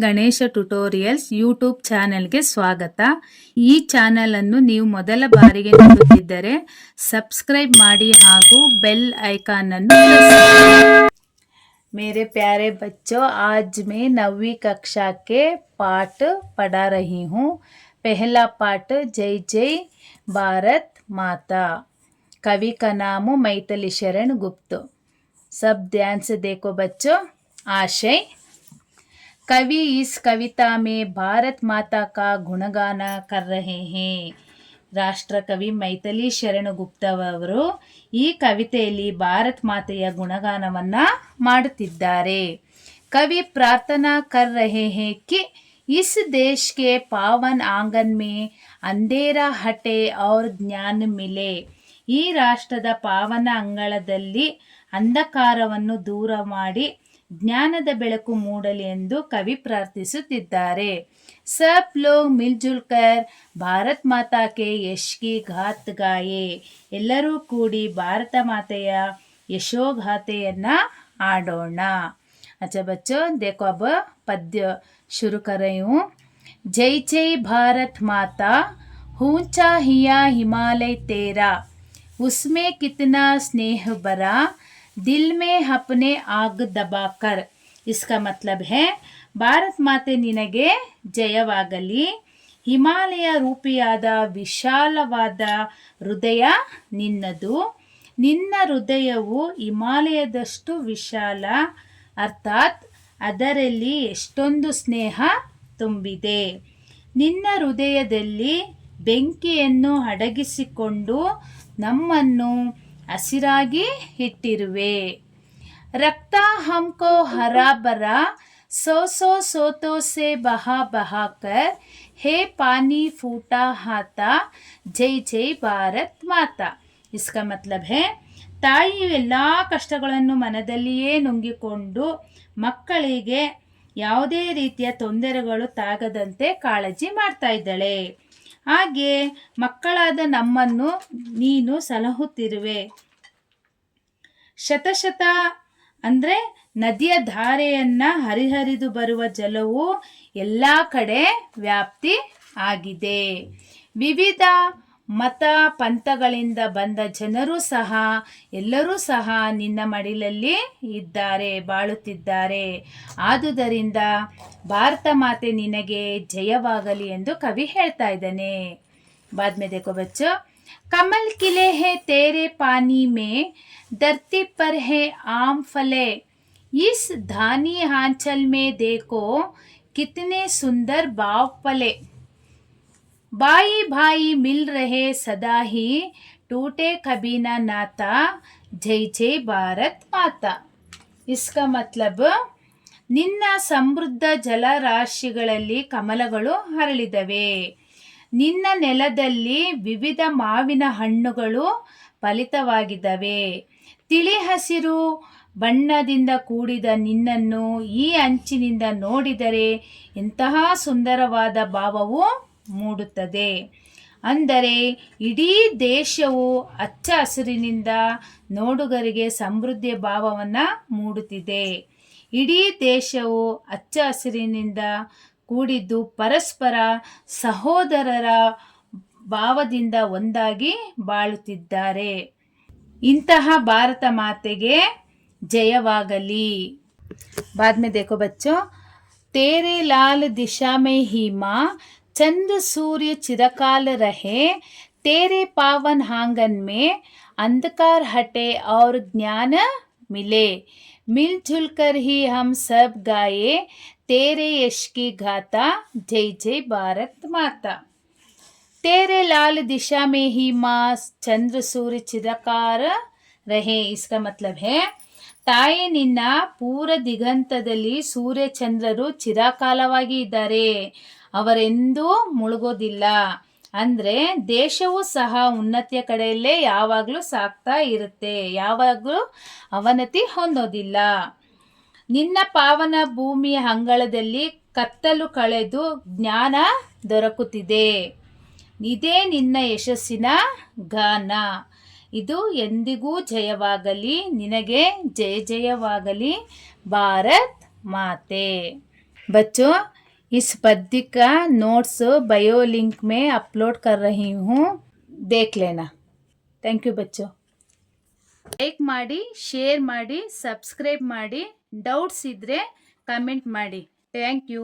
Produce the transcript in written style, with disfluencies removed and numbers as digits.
Ganesha tutorials YouTube ಚಾನೆಲ್ಗೆ ಸ್ವಾಗತ. ಈ ಚಾನೆಲ್ ಅನ್ನು ನೀವು ಮೊದಲ ಬಾರಿಗೆ ನೋಡುತ್ತಿದ್ದರೆ ಸಬ್ಸ್ಕ್ರೈಬ್ ಮಾಡಿ ಹಾಗೂ ಬೆಲ್ ಐಕಾನ್ ಅನ್ನು ಪ್ರೆಸ್ ಮಾಡಿ. मेरे प्यारे बच्चों, आज मैं 9वीं कक्षा के पाठ पढ़ा रही हूँ. पहला पाठ जय जय भारत माता. कवि का नाम मैथिली शरण गुप्त. सब ध्यान से देखो बच्चों. आशय: कवि इस कविता में भारत माता का गुणगान कर रहे हैं. ರಾಷ್ಟ್ರ ಕವಿ ಮೈಥಿಲಿ ಶರಣ ಗುಪ್ತವರು ಈ ಕವಿತೆಯಲ್ಲಿ ಭಾರತ್ ಮಾತೆಯ ಗುಣಗಾನವನ್ನ ಮಾಡುತ್ತಿದ್ದಾರೆ. ಕವಿ ಪ್ರಾರ್ಥನಾ कर रहे हैं कि इस देश के पावन आंगन में अंधेरा हटे और ज्ञान मिले. ಈ ರಾಷ್ಟ್ರದ ಪಾವನ ಅಂಗಳದಲ್ಲಿ ಅಂಧಕಾರವನ್ನು ದೂರ ಮಾಡಿ ಜ್ಞಾನದ ಬೆಳಕು ಮೂಡಲಿ ಎಂದು ಕವಿ ಪ್ರಾರ್ಥಿಸುತ್ತಿದ್ದಾರೆ. सब लोग मिलजुल कर ಭಾರತ್ ಮಾತಾ ಕೆ ಯಶ್ ಕಿ ಗಾತ್ ಗಾಯೆ. ಎಲ್ಲರೂ ಕೂಡಿ ಭಾರತ ಮಾತೆಯ ಯಶೋಗಾಥೆಯನ್ನ ಆಡೋಣ. अच्छा बच्चों, देखो अब पद्य शुरू कर रही हूँ. जय जय भारत माता, ऊंचा हिया हिमालय तेरा, उसमें कितना स्नेह भरा, दिल में अपने आग दबाकर. इसका मतलब है, ಭಾರತ್ ಮಾತೆ ನಿನಗೆ ಜಯವಾಗಲಿ. ಹಿಮಾಲಯ ರೂಪಿಯಾದ ವಿಶಾಲವಾದ ಹೃದಯ ನಿನ್ನದು. ನಿನ್ನ ಹೃದಯವು ಹಿಮಾಲಯದಷ್ಟು ವಿಶಾಲ, ಅರ್ಥಾತ್ ಅದರಲ್ಲಿ ಎಷ್ಟೊಂದು ಸ್ನೇಹ ತುಂಬಿದೆ. ನಿನ್ನ ಹೃದಯದಲ್ಲಿ ಬೆಂಕಿಯನ್ನು ಅಡಗಿಸಿಕೊಂಡು ನಮ್ಮನ್ನು ಹಸಿರಾಗಿ ಇಟ್ಟಿರುವೆ. ರಕ್ತ ಹಮ್ಕೋ ಹರಾ ಬರಾ, सौ सौ सोतों से बहा बहा कर, हे पानी फूटा हाथा, जय जय ಭಾರತ್ ಮಾತಾ. इसका मतलब है, ತಾಯಿ ಎಲ್ಲ ಕಷ್ಟಗಳನ್ನು ಮನದಲ್ಲಿಯೇ ನುಂಗಿಕೊಂಡು ಮಕ್ಕಳಿಗೆ ಯಾವುದೇ ರೀತಿಯ ತೊಂದರೆಗಳು ತಾಗದಂತೆ ಕಾಳಜಿ ಮಾಡ್ತಾ ಇದ್ದಾಳೆ. ಹಾಗೆ ಮಕ್ಕಳಾದ ನಮ್ಮನ್ನು ನೀನು ಸಲಹುತ್ತಿರುವೆ. ಶತಶತ ಅಂದರೆ ನದಿಯ ಧಾರೆಯನ್ನ ಹರಿಹರಿದು ಬರುವ ಜಲವು ಎಲ್ಲ ಕಡೆ ವ್ಯಾಪ್ತಿ ಆಗಿದೆ. ವಿವಿಧ ಮತ ಪಂಥಗಳಿಂದ ಬಂದ ಜನರು ಸಹ ಎಲ್ಲರೂ ಸಹ ನಿನ್ನ ಮಡಿಲಲ್ಲಿ ಇದ್ದಾರೆ, ಬಾಳುತ್ತಿದ್ದಾರೆ. ಆದುದರಿಂದ ಭಾರತ ಮಾತೆ ನಿನಗೆ ಜಯವಾಗಲಿ ಎಂದು ಕವಿ ಹೇಳ್ತಾ ಇದ್ದಾನೆ. ಬಾದ್ ಮೇ ದೇಖೋ ಬಚ್ಚೋ. ಕಮಲ್ ಕಿಲೆ ಹೇ ತೇರೆ ಪಾನಿ ಮೇ, ಧರ್ತಿ ಪರ್ ಹೇ ಆಮ್ ಫಲೆ, इस धानी आंचल में देखो कितने सुंदर भाव पले, भाई भाई मिल रहे सदा ही, टूटे कभी ना नाता, जय जय भारत माता. इसका मतलब, ನಿನ್ನ ಸಮೃದ್ಧ ಜಲರಾಶಿಗಳಲ್ಲಿ ಕಮಲಗಳು ಹರಳಿದವೆ. ನಿನ್ನ ನೆಲದಲ್ಲಿ ವಿವಿಧ ಮಾವಿನ ಹಣ್ಣುಗಳು ಫಲಿತವಾಗಿದ್ದಾವೆ. ತಿಳಿ ಹಸಿರು ಬಣ್ಣದಿಂದ ಕೂಡಿದ ನಿನ್ನನ್ನು ಈ ಅಂಚಿನಿಂದ ನೋಡಿದರೆ ಎಂತಹ ಸುಂದರವಾದ ಭಾವವು ಮೂಡುತ್ತದೆ. ಅಂದರೆ ಇಡೀ ದೇಶವು ಹಚ್ಚ ಹಸಿರಿನಿಂದ ನೋಡುಗರಿಗೆ ಸಮೃದ್ಧಿಯ ಭಾವವನ್ನು ಮೂಡುತ್ತಿದೆ. ಇಡೀ ದೇಶವು ಹಚ್ಚ ಹಸಿರಿನಿಂದ ಕೂಡಿದ್ದು ಪರಸ್ಪರ ಸಹೋದರರ ಭಾವದಿಂದ ಒಂದಾಗಿ ಬಾಳುತ್ತಿದ್ದಾರೆ. ಇಂತಹ ಭಾರತ ಮಾತೆಗೆ ಜಯವಾಗಲಿ. बाद में देखो बच्चों. तेरे लाल दिशा में ही माँ, चंद्र सूर्य चिरकाल रहे, तेरे पावन आंगन में अंधकार हटे और ज्ञान मिले, मिलजुल कर ही हम सब गाए, तेरे यश की गाथा, जय जय भारत माता. तेरे लाल दिशा में ही माँ, चंद्र सूर्य चिरकाल रहे. इसका मतलब है, ತಾಯಿ ನಿನ್ನ ಪೂರ ದಿಗಂತದಲ್ಲಿ ಸೂರ್ಯ ಚಂದ್ರರು ಚಿರಕಾಲವಾಗಿ ಇದ್ದಾರೆ, ಅವರೆಂದೂ ಮುಳುಗೋದಿಲ್ಲ. ಅಂದರೆ ದೇಶವೂ ಸಹ ಉನ್ನತಿಯ ಕಡೆಯಲ್ಲೇ ಯಾವಾಗಲೂ ಸಾಗ್ತಾ ಇರುತ್ತೆ, ಯಾವಾಗಲೂ ಅವನತಿ ಹೊಂದೋದಿಲ್ಲ. ನಿನ್ನ ಪಾವನ ಭೂಮಿಯ ಅಂಗಳದಲ್ಲಿ ಕತ್ತಲು ಕಳೆದು ಜ್ಞಾನ ದೊರಕುತ್ತಿದೆ. ಇದೇ ನಿನ್ನ ಯಶಸ್ಸಿನ ಗಾನ. ಇದು ಎಂದಿಗೂ ಜಯವಾಗಲಿ, ನಿನಗೆ ಜಯ ಜಯವಾಗಲಿ ಭಾರತ್ ಮಾತೆ. बच्चों इस पद्य का नोट्स बायो लिंक में अपलोड कर रही हूँ, देख लेना। ಥ್ಯಾಂಕ್ ಯು ಬಚ್ಚೋ. ಲೈಕ್ ಮಾಡಿ, ಶೇರ್ ಮಾಡಿ, ಸಬ್ಸ್ಕ್ರೈಬ್ ಮಾಡಿ. ಡೌಟ್ಸ್ ಇದ್ದರೆ ಕಮೆಂಟ್ ಮಾಡಿ. Thank you.